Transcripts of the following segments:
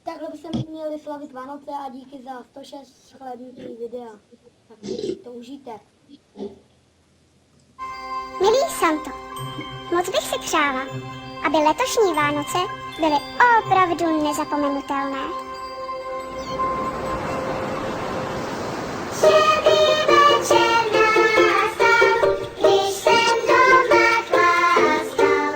Takhle bychom měli slavit Vánoce a díky za 106 shlédnutí videa. Tak to užijte. Milý Santo, moc bych si přála, aby letošní Vánoce byly opravdu nezapomenutelné. Štědrý večer nastal, když jsem doma chlastal.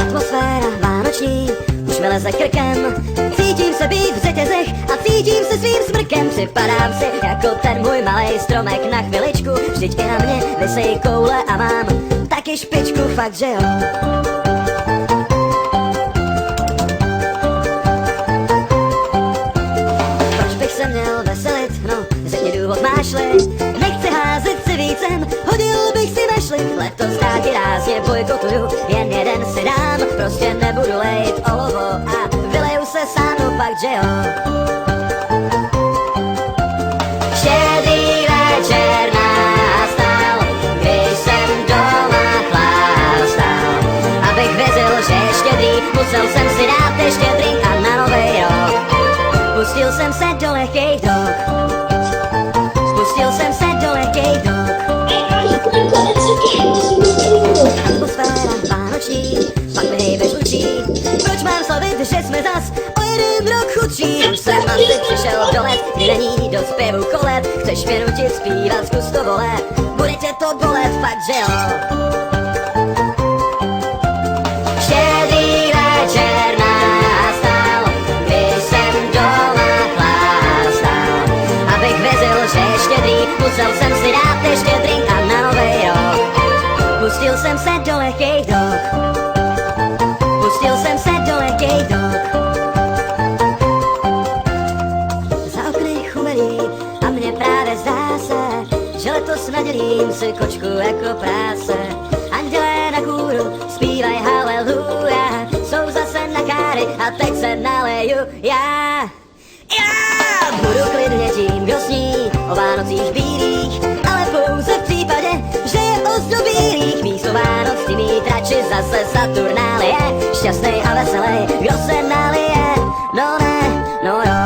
Atmosféra vánoční už mi leze krkem. Cítím se být v řetězech a cítím se svým smrkem. Připadám si jako ten můj malej stromek na chviličku. Vždyť i na mě visej koule a mám taky špičku, fakt že jo. Proč bych se měl veselit, no řekni důvod máš-li. Nechci házet si vícem, hodil bych si vešli. Letos dárky rázně bojkotuju, jen jeden si dám. Prostě nebudu lejt olovo a vyleju se sánu, fakt že jo. Štědrý večer nastal, když jsem doma chlastal. Abych věřil, že je štědrý, musel jsem si dát ještě drink a na novej rok pustil jsem se do lehkej drog. Spustil jsem se do lehkej drog. Atmosféra vánoční, pak mi hejbe žlučí. Proč mám slavit, že jsme zas o jeden rok chudší? Už jsem asi přišel do let, kdy není do zpěvu kolet. Chceš mě nutit zpívat, zkus to vole, bude tě to bolet, fakt že jo. Štědrý večer nastal, když jsem doma chlastal. Abych věřil, že je štědrý, musel jsem si dát ještě drink a na novej rok pustil jsem se do lehkej drog. Pustil jsem se do lehkej drog. Za okny chumelí a mně právě zdá se, že letos nadělím si kočku jako práce. Andělé na kůru zpívaj haleluja, jsou zase na káry a teď se naleju já. Já budu klidně tím, kdo sní o Vánocích bílých, ale pouze v případě, že je ozdobílých. Místo Vánoc ty mít radši zase Saturnálie. Šťastnej a veselej, kdo se nalije, no ne, no jo.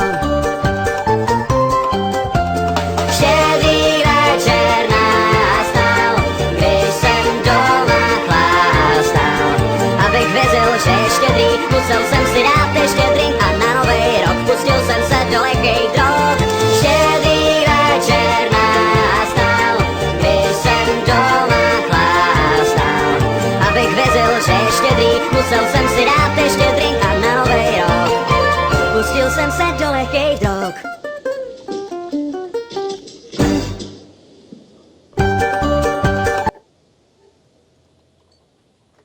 Štědrý večer nastal, když jsem doma chlastal. Abych věřil, že je štědrý, musel jsem si dát ještě drink a na novej rok pustil jsem se do lehkej drog. Štědrý večer nastal, když jsem doma chlastal. Abych věřil, že je štědrý, musel jsem si dát ještě drink a na novej rok pustil jsem se do lehkej drog.